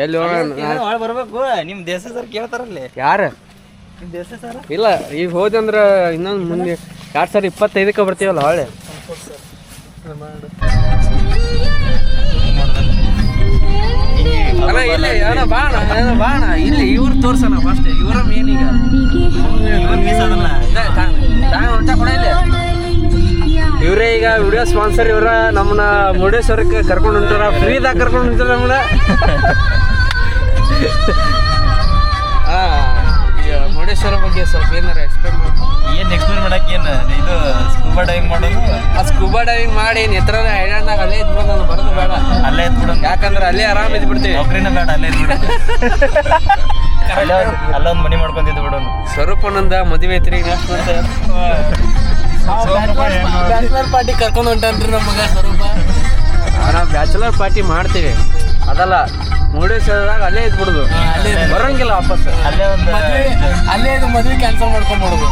ಎಲ್ಲಿ ಒಳ ಬರ್ಬೇಕು. ನಿಮ್ ದೇಶ ಸರ್ ಕೇಳ್ತಾರಲ್ಲಿ. ಯಾರ ನಿಮ್ ದೇಶ ಸರ್ ಇಲ್ಲ ಈಗ ಹೋದಂದ್ರ ಇನ್ನೊಂದು ಮುಂದೆ 2025 ಬರ್ತೀವಲ್ಲ ಹೊಳೆ. ಅಲ್ಲ ಇಲ್ಲಿ ಬಾಣ ಇಲ್ಲಿ ಇವ್ರು ತೋರ್ಸಣ ಫಸ್ಟ್ ಇವರ ಮೇನ್ ಈಗ ಊಟ ಕೊಡ ಇಲ್ಲಿ ಇವರೇ ಈಗ ವಿಡಿಯೋ ಸ್ಪಾನ್ಸರ್ ಇವರ ನಮ್ಮನ್ನ ಮುರುಡೇಶ್ವರಕ್ಕೆ ಕರ್ಕೊಂಡು ಹೊಂಟಾರ ಫ್ರೀದಾಗ ಕರ್ಕೊಂಡು ಹೊಂಟಾರ ನಮ್ಮನ್ನ. ಮುರುಡೇಶ್ವರ ಬಗ್ಗೆ ಸ್ವಲ್ಪ ಏನಾರ ಎಕ್ಸ್ಪ್ಲೇನ್ ಮಾಡಕ್ಕೆ ಏನು ಇದು ಸ್ಕೂಬಾ ಡೈವಿಂಗ್ ಮಾಡೋದು. ಆ ಸ್ಕೂಬಾ ಡೈವಿಂಗ್ ಮಾಡಿ ಎತ್ತರ ಐಲ್ಯಾಂಡ್ನಾಗ ಅಲ್ಲೇ ಇದ್ಬಿಡ ನಾನು ಬರೋದು ಬೇಡ. ಅಲ್ಲೇ ಇದ್ಬಿಡು ಯಾಕಂದ್ರೆ ಅಲ್ಲೇ ಆರಾಮ್ ಇದ್ಬಿಡ್ತೀವಿ. ನೌಕರಿನ ಬೇಡ ಅಲ್ಲೇ ಇದ್ಬಿಡು. ಅಲ್ಲೊಂದು ಮನಿ ಮಾಡ್ಕೊಂಡಿದ್ದು ಬಿಡೋನು. ಸ್ವರೂಪನಂದ ಮದುವೆ ಐತ್ರಿ ನೆಕ್ಸ್ಟ್ ಅಂತ ಬ್ಯಾಚುಲರ್ ಪಾರ್ಟಿ ಕರ್ಕೊಂಡು ಹೊಂಟನ್ರಿ ನಮ್ಮ ಮಗ ಸ್ವರೂಪ. ನಾವು ಬ್ಯಾಚುಲರ್ ಪಾರ್ಟಿ ಮಾಡ್ತೀವಿ ಅದಲ್ಲ ಮುರುಡೇಶ್ವರದಾಗ ಅಲ್ಲೇ ಇದ್ಬಿಡುದು ಬರಂಗಿಲ್ಲ ವಾಪಸ್. ಅಲ್ಲೇ ಇದು ಮದುವೆ ಕ್ಯಾನ್ಸಲ್ ಮಾಡ್ಕೊಂಡ್ಬಿಡುದು.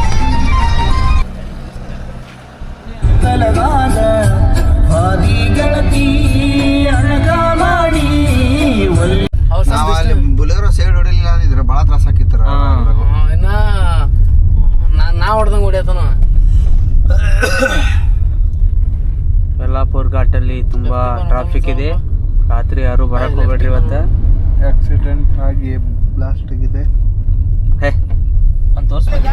ಬುಲೆರೋ ಸೈಡ್ ಹೊಡಿಲಿಲ್ಲ ಅಂದಿದ್ರೆ ಭಾಳ ತ್ರಾಸ ಹಾಕಿತ್ತಾರ. ನಾ ಹೊಡೆದಂಗೆ ಹೊಡಿಯತನ. ಯಲ್ಲಾಪುರ್ ಘಾಟಲ್ಲಿ ತುಂಬಾ ಟ್ರಾಫಿಕ್ ಇದೆ. ರಾತ್ರಿ ಯಾರು ಬರಕ್ ಹೋಗ್ಬೇಡ್ರಿ. ಇವತ್ತ ಆಕ್ಸಿಡೆಂಟ್ ಆಗಿ ಬ್ಲಾಸ್ಟ್ ಆಗಿದೆ. ಅಂತ ತೋರಿಸ್ಬೇಕು.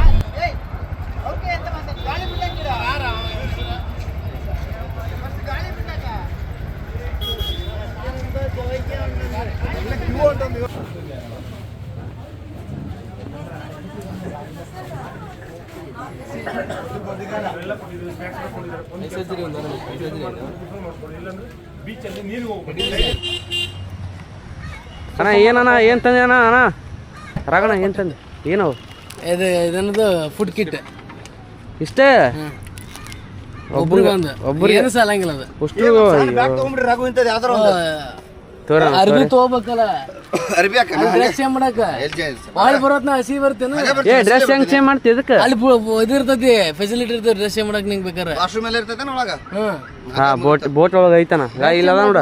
ಅಣ್ಣ ಏನಣ್ಣ ಏನು ತಂದೆ ಅಣ್ಣ ಅಣ್ಣ ರಾಗಣ್ಣ ಏನು ತಂದೆ ಏನವು ಇದನ್ನದು ಫುಡ್ ಕಿಟ್ ಇಷ್ಟೇ ಒಬ್ಬರಿಗೆ ಏನು ಸಾಲಂಗಿಲ್ಲ ಅದು ಅಷ್ಟು ಅರ್ಬಿ ತಗೋಬೇಕಲ್ಲ. ಅರ್ಬಿ ಡ್ರೆಸ್ ಚೇಂಜ್ ಮಾಡಕ ಭಾಳ ಬರೋತ್ನ ಹಸಿ ಬರ್ತೇನೆ. ಡ್ರೆಸ್ ಹೆಂಗ್ ಚೇಂಜ್ ಮಾಡ್ತಿ ಇದಕ್ಕೆ ಅಲ್ಲಿ ಇದಿರ್ತೈತಿ ಫೆಸಿಲಿಟಿ ಇರ್ತೈತಿ ಡ್ರೆಸ್ ಚೇಂಜ್ ಮಾಡಕ್ ನಿಂಗೆ ಬೇಕಾರೆ. ವಾಶ್ರೂಮ್ ಎಲ್ಲ ಇರ್ತೈತೆ ಒಳಗ. ಹಾ ಬೋಟ್ ಒಳಗೆ ಐತನ ಇಲ್ಲದ ನೋಡ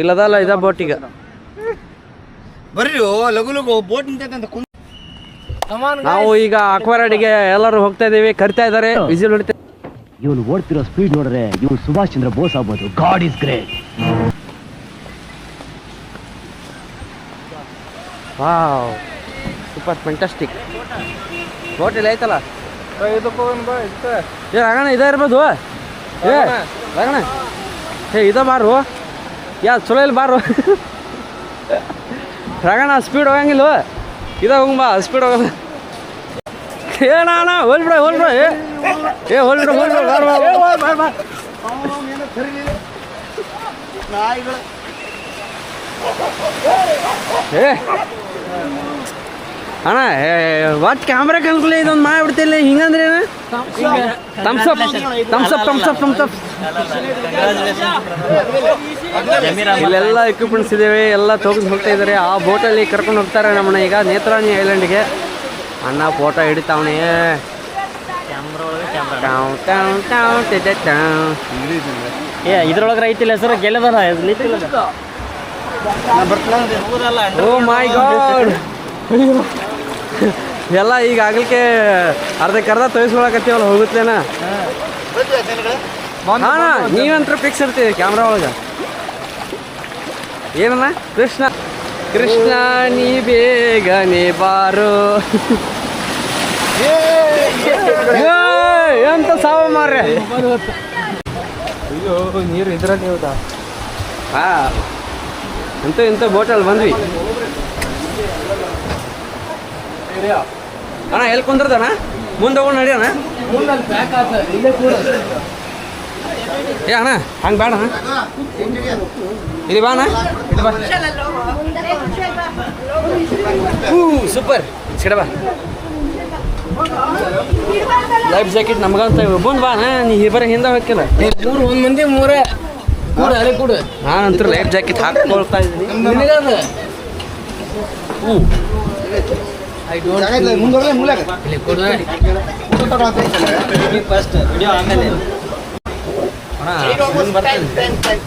ಇಲ್ಲದಲ್ಲ ಇದ ಬೋಟ್ ಈಗ ಬರ್ರಿ ಲಘು ಲಘು ಬೋಟ್ ನಿಂತೈತೆ. ನಾವು ಈಗ ಅಕ್ವಾರಡಿಗೆ ಎಲ್ಲರೂ ಹೋಗ್ತಾ ಇದೀವಿ. ಕರಿತಾ ಇದಾರೆ ವಿಸಿಲ್ ಹೊಡಿತಾ. ಇವನು ಓಡ್ತಿರೋ ಸ್ಪೀಡ್ ನೋಡ್ರೆ ಇವನು ಸುಭಾಷ್ ಚಂದ್ರ ಬೋಸ್ ಆಗ್ಬೋದು. God is great. Wow super fantastic. Hotel ಐತಲ್ಲ ರಾಗಣ ಇದ ಇರ್ಬೋದು. ರಾಗಣ ಇದ ಬಾರು ಚಲೋ ಇಲ್ಲ ಬಾರು ರಾಗಣ ಸ್ಪೀಡ್ ಹೋಗಂಗಿಲ್ವ ಇದ ಹೋಗಂಬ ಸ್ಪೀಡ್ ಹೋಗಲ್ಲ. ಏನ ಹೋಲ್ಬಿಡ ಅಣ್ಣ ಒಟ್ಟು ಕ್ಯಾಮ್ರಾಕ್ಕೆ ಅನುಕೂಲ ಇದೊಂದು ಮಾಡಿಬಿಡ್ತಿಲ್ಲ ಹಿಂಗಂದ್ರೆ ಏನು ತಮ್ಸಪ್ ಇಲ್ಲೆಲ್ಲ ಎಕ್ವಿಪ್ಮೆಂಟ್ಸ್ ಇದ್ದೇವೆ ಎಲ್ಲ ತೊಗೊಂಡು ಹೋಗ್ತಾ ಇದ್ದಾರೆ. ಆ ಬೋಟಲ್ಲಿ ಕರ್ಕೊಂಡು ಹೋಗ್ತಾರೆ ನಮ್ಮನ್ನ ಈಗ ನೇತ್ರಾಣಿ ಐಲ್ಯಾಂಡ್ಗೆ. ಅಣ್ಣ ಫೋಟೋ ಹಿಡಿತಾವಣೆ ಇದ್ರೊಳಗೆ ಐತಿಲ್ಲ ಹೆಸರು ಗೆಲ್ಲದಲ್ಲ. ಓ ಮೈ ಗಾಡ್ ಎಲ್ಲ ಈಗ ಆಗ್ಲಿಕ್ಕೆ ಅರ್ಧಕ್ಕರ್ಧ ತೋರಿಸ್ಕೊಳಕತ್ತೀವಲ್ಲ ಹೋಗುತ್ತೇನ. ಹಾ ನೀವಂತ್ರ ಫಿಕ್ಸ್ ಇರ್ತೀವಿ ಕ್ಯಾಮ್ರಾ ಒಳಗೆ. ಏನಣ್ಣ ಕೃಷ್ಣ ನೀ ಬೇಗನೆ ಬಾರೋ ಎಂತ ಸಾವ ಮಾರ್ರೆ. ಅಯ್ಯೋ ನೀರು ಇದ್ರಲ್ಲಿ ಹೌದಾ. ಹಾ ಇಂಥ ಬೋಟಲ್ಲಿ ಬಂದ್ವಿ ಅಣ್ಣ. ಎಲ್ಲಿ ಕುಂದ್ರದಣ್ಣ ಮುಂದೆ ಹೋಗೋಣ ನಡಿಯೋಣ. ಏ ಅಣ್ಣ ಹಂಗೆ ಬೇಡ ಅಣ್ಣ ಇಲ್ಲಿ ಬಾ ಅಣ್ಣ ಇಲ್ಲಿ ಬಾ. ಸೂಪರ್ ಸಿಡ ಬಾ. ಲೈಫ್ ಜಾಕೆಟ್ ನಮ್ಗಂತ ಬಂದು ಬಾ ಅಣ್ಣ. ನೀ ಬರೀ ಹಿಂದೆ ಹೋಗಿಲ್ಲ ಒಂದು ಮಂದಿ ಮೂರೇ ಕೊಡು. ನಾನಂತೂ ಲೈಫ್ ಜಾಕೆಟ್ ಹಾಕೊಳ್ತಾ ಇದ್ದೀನಿ.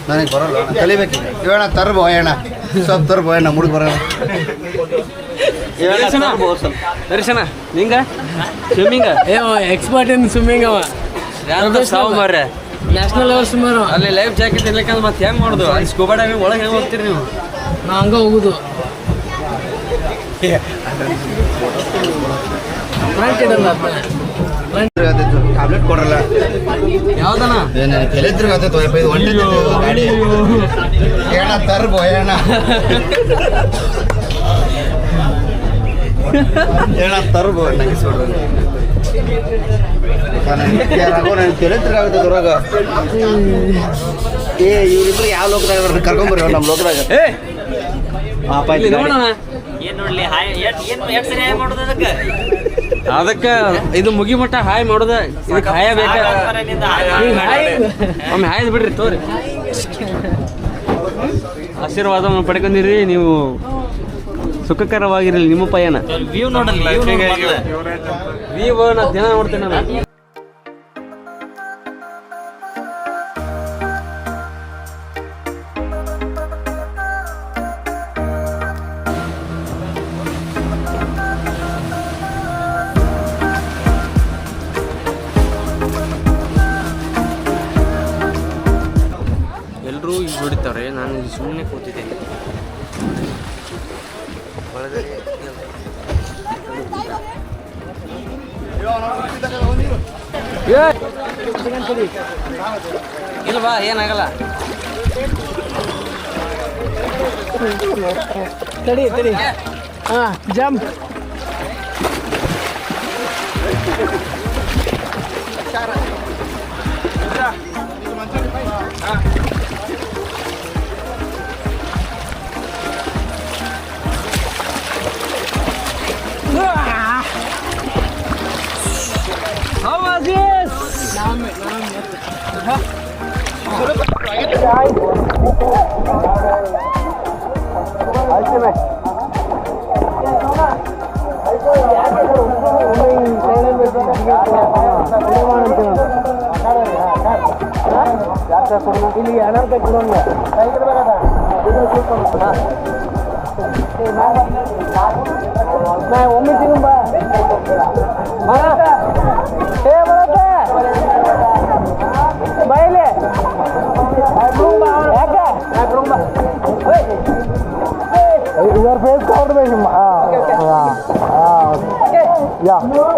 ನನಗೆ ಬರೋಲ್ಲ ಕಲಿಬೇಕಿಲ್ಲ. ಇವಣ್ಣ ತರ್ಬೋ ಅಣ್ಣ ಸ್ವಲ್ಪ ತರ್ಬೋ ನಮ್ಮ ಹುಡುಗ ಬರೋಣ ದರ್ಶನ ನಿಂಗ ಸ್ವಿಮ್ಮಿಂಗ್ ಎಕ್ಸ್ಪರ್ಟ್ ಇನ್ ಸ್ವಿಮ್ಮಿಂಗ್ ಅವ ಸಾವು ಮಾರ್ರೆ ನ್ಯಾಷನಲ್ ಲೆವೆಲ್ ಸ್ವಿಮ್ಮರ್ ಅಲ್ಲಿ ಲೈಫ್ ಜಾಕೆಟ್ ಇರ್ಲಿಕ್ಕಂದ್ರೆ ಮತ್ತೆ ಹೆಂಗ್ ಮಾಡುದು ಅಲ್ಲಿ ಸ್ಕೂಬಾ ಡೈವಿಂಗ್ ಒಳಗೆ ಹೆಂಗ್ ಹೋಗ್ತೀರಿ ನೀವು ನಾ ಹಂಗ ಹೋಗುದು ಟ್ಯಾಬ್ಲೆಟ್ ಕೊಡ್ರಲ್ಲ ಯಾವ್ದನ ತಲೆ ತಿರ್ಗಾತೈತೆ ಗಾಡಿ ಏನ ತರ್ಬೋ ಏನ ಏನ ತರ್ಬೋ ನಗಿಸ್ಬಿಡ್ರಿ ನನಗೆ ತಲೆ ತಿರ್ಗಾಗುತ್ತೆ ಹೊರಗ ಇವ್ರಿಬ್ರು ಯಾವ ಲೋಕದಾಗ ಕರ್ಕೊಂಬರ್ರಿ ನಮ್ಮ ಲೋಕದಾಗ ಅದಕ್ಕೆ ಇದು ಮುಗಿ ಮಟ್ಟ ಹಾಯ್ ಮಾಡೋದ ಇದಕ್ಕೆ ಹಾಯ ಬೇಕ ಒಮ್ಮೆ ಹಾಯ್ದು ಬಿಡ್ರಿ ತೋರಿ ಆಶೀರ್ವಾದ ಪಡ್ಕೊಂಡಿರಿ ನೀವು ಸುಖಕರವಾಗಿರಲಿ ನಿಮ್ಮ ಪಯಣ ವ್ಯೂ ನೋಡಲ್ಲ ವ್ಯೂ ನಾ ದಿನ ನೋಡ್ತೇನೆ ನಾನು ಎಲ್ಲರೂ ಈಗ ಹೊಡಿತಾರೆ ನಾನು ಸುಮ್ಮನೆ ಕೂತಿದ್ದೇನೆ ಇಲ್ವಾ ಏನಾಗಲ್ಲ ತಡಿ ತಡಿ ಹಾಂ jump How was this? Your face covered by him. Yeah.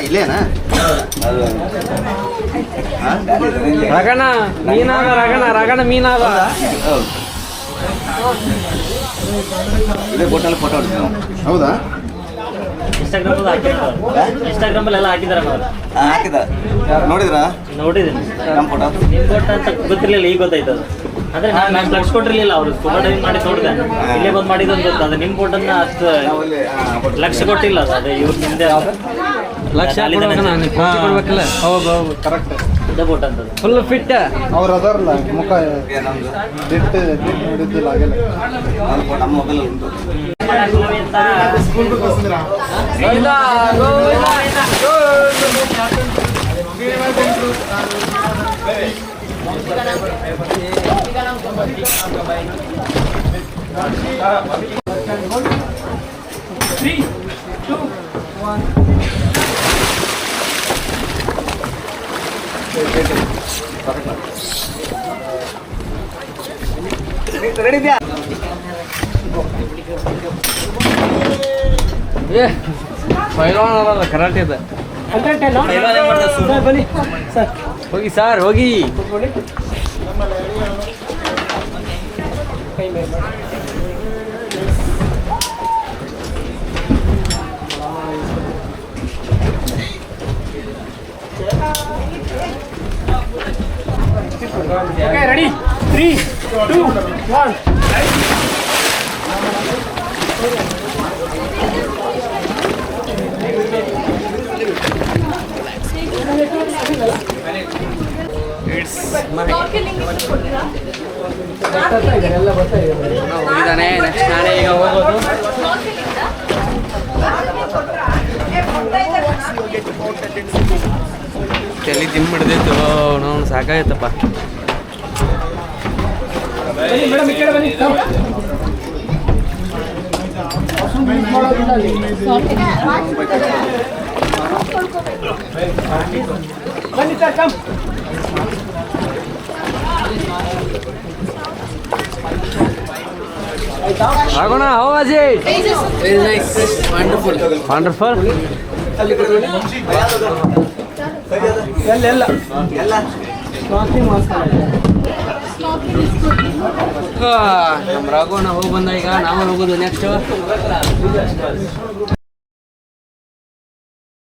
ಇಲ್ಲೇನಾ ರಗಣ ಮೀನಾದ ರಗಣ ಮೀನಾದ ಇದೇ ಬೋಟಲ್ಲಿ ಫೋಟೋ ಹೌದಾ ಇನ್ಸ್ಟಾಗ್ರಾಮಲ್ಲಿ ಎಲ್ಲ ಹಾಕಿದಾರೆ ಹಾಕಿದ ನೋಡಿದ್ರಾ ನೋಡಿದ್ದೀನಿ ನಮ್ಮ ಫೋಟೋ ನಿಮ್ ಫೋಟೋ ಅಂತ ಗೊತ್ತಿರ್ಲಿಲ್ಲ ಈಗ ಗೊತ್ತಾಯ್ತು ಅದು ಅಂದ್ರೆ ನಾನು ಲಕ್ಷ ಕೊಟ್ಟಿರ್ಲಿಲ್ಲ ಅವ್ರು ಸ್ಕೂಬಾ ಡೈವಿಂಗ್ ಮಾಡಿ ನೋಡಿದೆ ಇಲ್ಲೇ ಬಂದು ಮಾಡಿದ್ದು ಗೊತ್ತು ಅದು ನಿಮ್ಮ ಫೋಟೋನ ಅಷ್ಟು ಲಕ್ಷ ಕೊಟ್ಟಿಲ್ಲ ಅದು ಇವ್ರ ಹಿಂದೆ ಲಕ್ಷ ಕೊಡ್ಬೇಕಲ್ಲ ಹೌದು ಕರೆಕ್ಟ್ ಇದೇ ಫೋಟೋ ಅಂತದ್ದು ಫುಲ್ ಫಿಟ್ ಅವ್ರು ಅದಾರಲ್ಲ ಮುಖ ನೋಡಿದ್ದಿಲ್ಲ ಆಗಿಲ್ಲ ನಮ್ಮ ಮೊಬೈಲ್ ಉಂಟು ಪೈಲ್ವಾನ್ ಕರಾಟೆ ಇದೆ ಹೋಗಿ ಸರ್ ಹೋಗಿ 3, 2, 1. ಹೋಗಿದ್ದಾನೆ ನೆಕ್ಸ್ಟ್ ನಾನೇ ಈಗ ಹೋಗೋದು. ತಲೆ ತಿನ್ಬಿಡ್ದೈತು ನಾವು ಸಾಕಾಗೈತಪ್ಪ. ಆಗೋಣ. How was it? Very nice, wonderful wonderful. ಎಲ್ಲ ನಮ್ಮ ರಾಘವಣ್ಣ ಹೋಗಿ ಬಂದ. ಈಗ ನಾವು ಹೋಗೋದು ನೆಕ್ಸ್ಟ್.